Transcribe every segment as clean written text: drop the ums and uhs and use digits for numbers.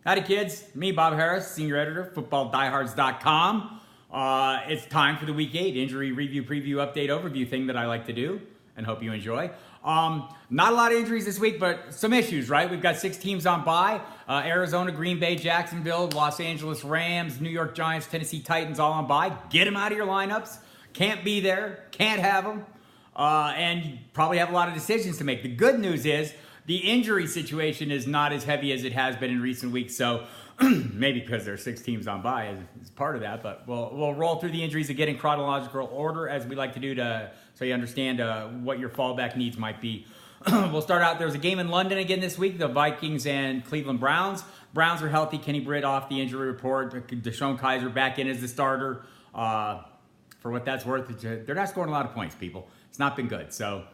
Howdy, kids. Me, Bob Harris, senior editor, footballdiehards.com. It's time for the Week 8 injury review, preview, update, overview thing that I like to do and hope you enjoy. Not a lot of injuries this week, but some issues, right? We've got 6 teams on bye. Arizona, Green Bay, Jacksonville, Los Angeles Rams, New York Giants, Tennessee Titans all on bye. Get them out of your lineups. Can't be there. Can't have them. And you probably have a lot of decisions to make. The good news is the injury situation is not as heavy as it has been in recent weeks. So maybe because there are 6 teams on bye is part of that. But we'll roll through the injuries again in chronological order as we like to do so you understand what your fallback needs might be. We'll start out. There's a game in London again this week. The Vikings and Cleveland Browns. Browns are healthy. Kenny Britt off the injury report. Deshaun Kaiser back in as the starter. For what that's worth, they're not scoring a lot of points, people. It's not been good. So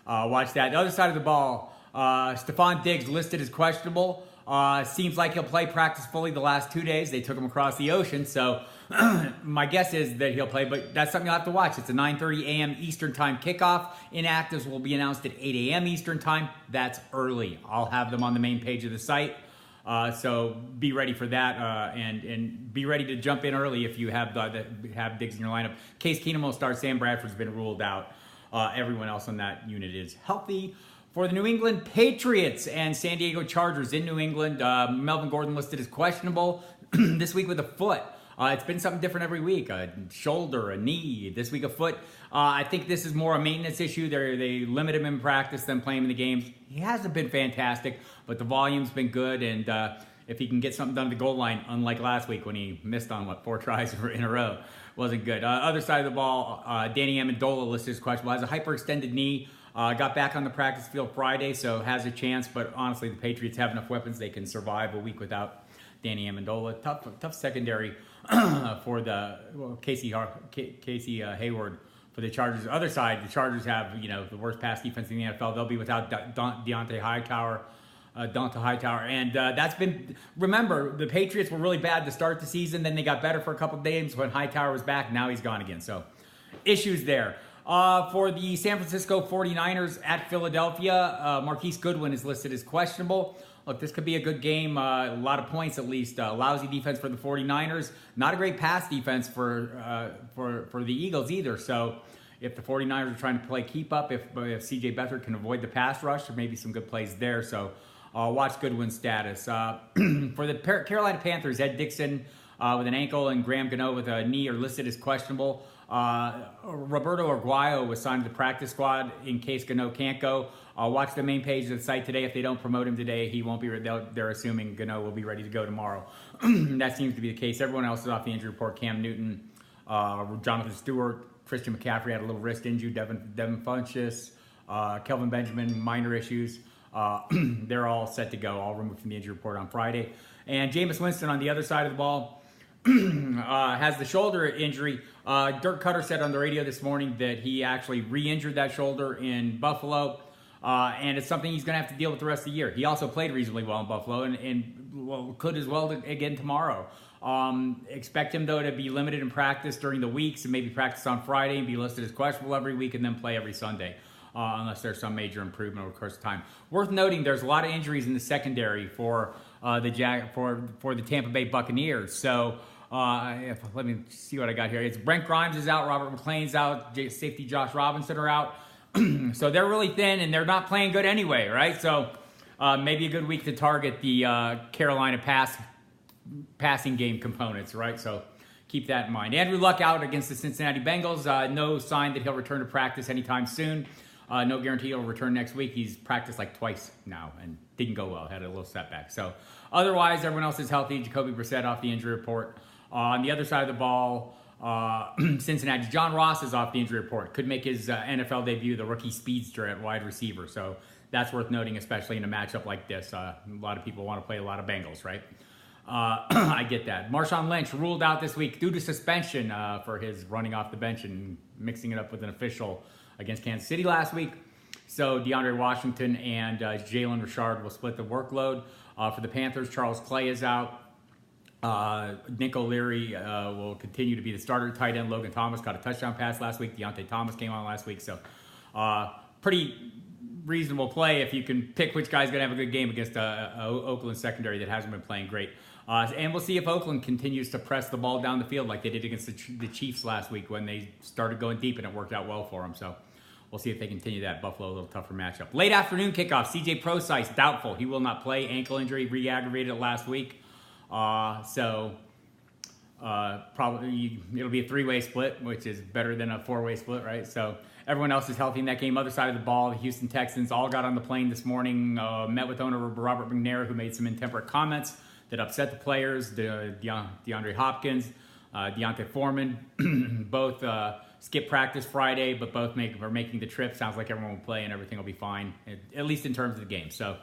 watch that. The other side of the ball. Stephon Diggs listed as questionable. Seems like he'll play practice fully the last 2 days. They took him across the ocean, so my guess is that he'll play, but that's something you'll have to watch. It's a 9:30 a.m. Eastern Time kickoff. Inactives will be announced at 8 a.m. Eastern Time. That's early. I'll have them on the main page of the site, so be ready for that, and be ready to jump in early if you have Diggs in your lineup. Case Keenum will start. Sam Bradford's been ruled out. Everyone else on that unit is healthy. For the New England Patriots and San Diego Chargers in New England, Melvin Gordon listed as questionable this week with a foot. It's been something different every week, a shoulder, a knee, this week a foot. I think this is more a maintenance issue. They limit him in practice than play him in the games. He hasn't been fantastic, but the volume's been good, and if he can get something done at the goal line, unlike last week when he missed on, 4 tries in a row, wasn't good. Other side of the ball, Danny Amendola listed as questionable, has a hyperextended knee. Got back on the practice field Friday, so has a chance. But honestly, the Patriots have enough weapons; they can survive a week without Danny Amendola. Tough secondary for the Casey Hayward for the Chargers. Other side, the Chargers have the worst pass defense in the NFL. They'll be without Deontay Hightower. And that's been. Remember, the Patriots were really bad to start the season. Then they got better for a couple of games when Hightower was back. Now he's gone again. So issues there. For the San Francisco 49ers at Philadelphia, Marquise Goodwin is listed as questionable. Look, this could be a good game, a lot of points at least. Lousy defense for the 49ers. Not a great pass defense for the Eagles either. So if the 49ers are trying to play keep up, if C.J. Beathard can avoid the pass rush, there may be some good plays there. So watch Goodwin's status. For the Carolina Panthers, Ed Dickson with an ankle and Graham Gano with a knee are listed as questionable. Roberto Aguayo was signed to the practice squad in case Gano can't go. Watch the main page of the site today. If they don't promote him today, he won't be. They're assuming Gano will be ready to go tomorrow. That seems to be the case. Everyone else is off the injury report. Cam Newton, Jonathan Stewart, Christian McCaffrey had a little wrist injury. Devin Funchess, Kelvin Benjamin, minor issues. They're all set to go. All removed from the injury report on Friday. And Jameis Winston on the other side of the ball has the shoulder injury. Dirk Cutter said on the radio this morning that he actually re-injured that shoulder in Buffalo, and it's something he's going to have to deal with the rest of the year. He also played reasonably well in Buffalo and could as well again tomorrow. Expect him, though, to be limited in practice during the weeks and maybe practice on Friday and be listed as questionable every week and then play every Sunday. Unless there's some major improvement over the course of time. Worth noting, there's a lot of injuries in the secondary for the Tampa Bay Buccaneers. So let me see what I got here. It's Brent Grimes is out, Robert McClain's out, safety Josh Robinson are out. So they're really thin and they're not playing good anyway, right? So maybe a good week to target the Carolina passing game components, right? So keep that in mind. Andrew Luck out against the Cincinnati Bengals. No sign that he'll return to practice anytime soon. No guarantee he'll return next week. He's practiced like twice now and didn't go well. Had a little setback. So otherwise, everyone else is healthy. Jacoby Brissett off the injury report. On the other side of the ball, Cincinnati, John Ross is off the injury report. Could make his NFL debut, the rookie speedster at wide receiver. So that's worth noting, especially in a matchup like this. A lot of people want to play a lot of Bengals, right? I get that. Marshawn Lynch ruled out this week due to suspension for his running off the bench and mixing it up with an official against Kansas City last week. So DeAndre Washington and Jalen Richard will split the workload. For the Panthers, Charles Clay is out. Nick O'Leary will continue to be the starter tight end. Logan Thomas got a touchdown pass last week. Deontay Thomas came on last week. So pretty reasonable play if you can pick which guy's going to have a good game against a Oakland secondary that hasn't been playing great. And we'll see if Oakland continues to press the ball down the field like they did against the Chiefs last week when they started going deep and it worked out well for them. So we'll see if they continue that. Buffalo, a little tougher matchup. Late afternoon kickoff. CJ Prosise, doubtful. He will not play. Ankle injury, re-aggravated it last week. Probably it'll be a 3-way split, which is better than a 4-way split, right? So everyone else is healthy in that game. Other side of the ball, the Houston Texans all got on the plane this morning, met with owner Robert McNair, who made some intemperate comments that upset the players. DeAndre Hopkins, Deontay Foreman, both skipped practice Friday, but both are making the trip. Sounds like everyone will play and everything will be fine, at least in terms of the game. So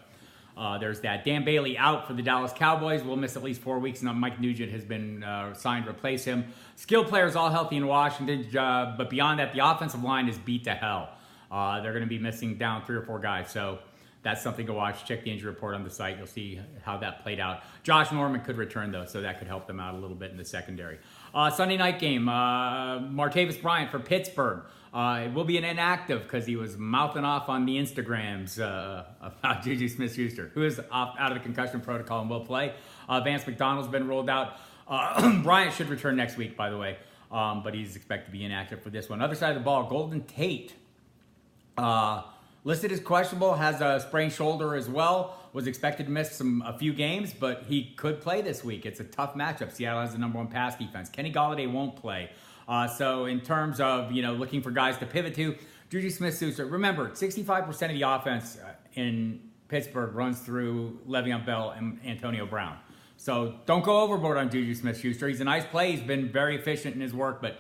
there's that. Dan Bailey out for the Dallas Cowboys. We'll miss at least 4 weeks. Now Mike Nugent has been signed to replace him. Skilled players all healthy in Washington, but beyond that, the offensive line is beat to hell. They're going to be missing down 3 or 4 guys. So that's something to watch. Check the injury report on the site. You'll see how that played out. Josh Norman could return, though, so that could help them out a little bit in the secondary. Sunday night game, Martavis Bryant for Pittsburgh. It will be an inactive because he was mouthing off on the Instagrams about Juju Smith-Schuster, who is out of the concussion protocol and will play. Vance McDonald's been rolled out. Bryant should return next week, by the way, but he's expected to be inactive for this one. Other side of the ball, Golden Tate. Listed as questionable, has a sprained shoulder as well. Was expected to miss a few games, but he could play this week. It's a tough matchup. Seattle has the #1 pass defense. Kenny Golladay won't play. So in terms of looking for guys to pivot to, Juju Smith-Schuster. Remember, 65% of the offense in Pittsburgh runs through Le'Veon Bell and Antonio Brown. So don't go overboard on Juju Smith-Schuster. He's a nice play. He's been very efficient in his work, but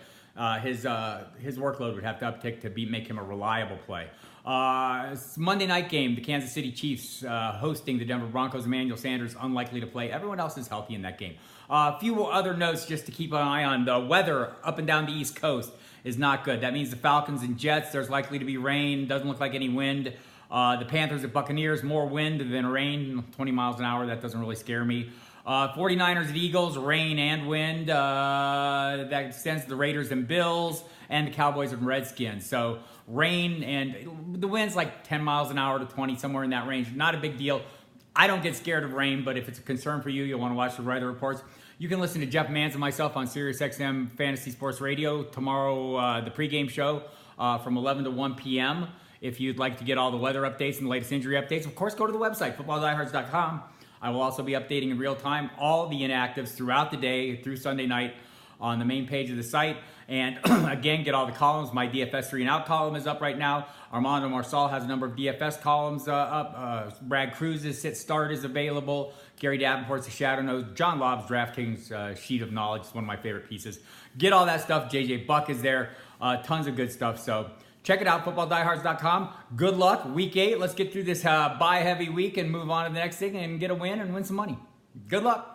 his workload would have to uptick to make him a reliable play. Monday night game, the Kansas City Chiefs hosting the Denver Broncos. Emmanuel Sanders unlikely to play. Everyone else is healthy in that game. A few other notes just to keep an eye on. The weather up and down the East Coast is not good. That means the Falcons and Jets, there's likely to be rain. Doesn't look like any wind. The Panthers and Buccaneers, more wind than rain. 20 miles an hour, that doesn't really scare me. 49ers and Eagles, rain and wind. That extends to the Raiders and Bills and the Cowboys and Redskins. So rain and the wind's like 10 miles an hour to 20, somewhere in that range. Not a big deal. I don't get scared of rain, but if it's a concern for you, you'll want to watch the weather reports. You can listen to Jeff Mans and myself on SiriusXM Fantasy Sports Radio tomorrow, the pregame show from 11 to 1 p.m. If you'd like to get all the weather updates and the latest injury updates, of course, go to the website, footballdiehards.com. I will also be updating in real time all the inactives throughout the day through Sunday night on the main page of the site. And again, get all the columns. My DFS 3 and out column is up right now. Armando Marsal has a number of DFS columns up. Brad Cruz's sit start is available. Gary Davenport's a shadow nose. John Lobb's DraftKings sheet of knowledge is one of my favorite pieces. Get all that stuff. JJ Buck is there. Tons of good stuff. So check it out, footballdiehards.com. Good luck. Week 8. Let's get through this bye-heavy week and move on to the next thing and get a win and win some money. Good luck.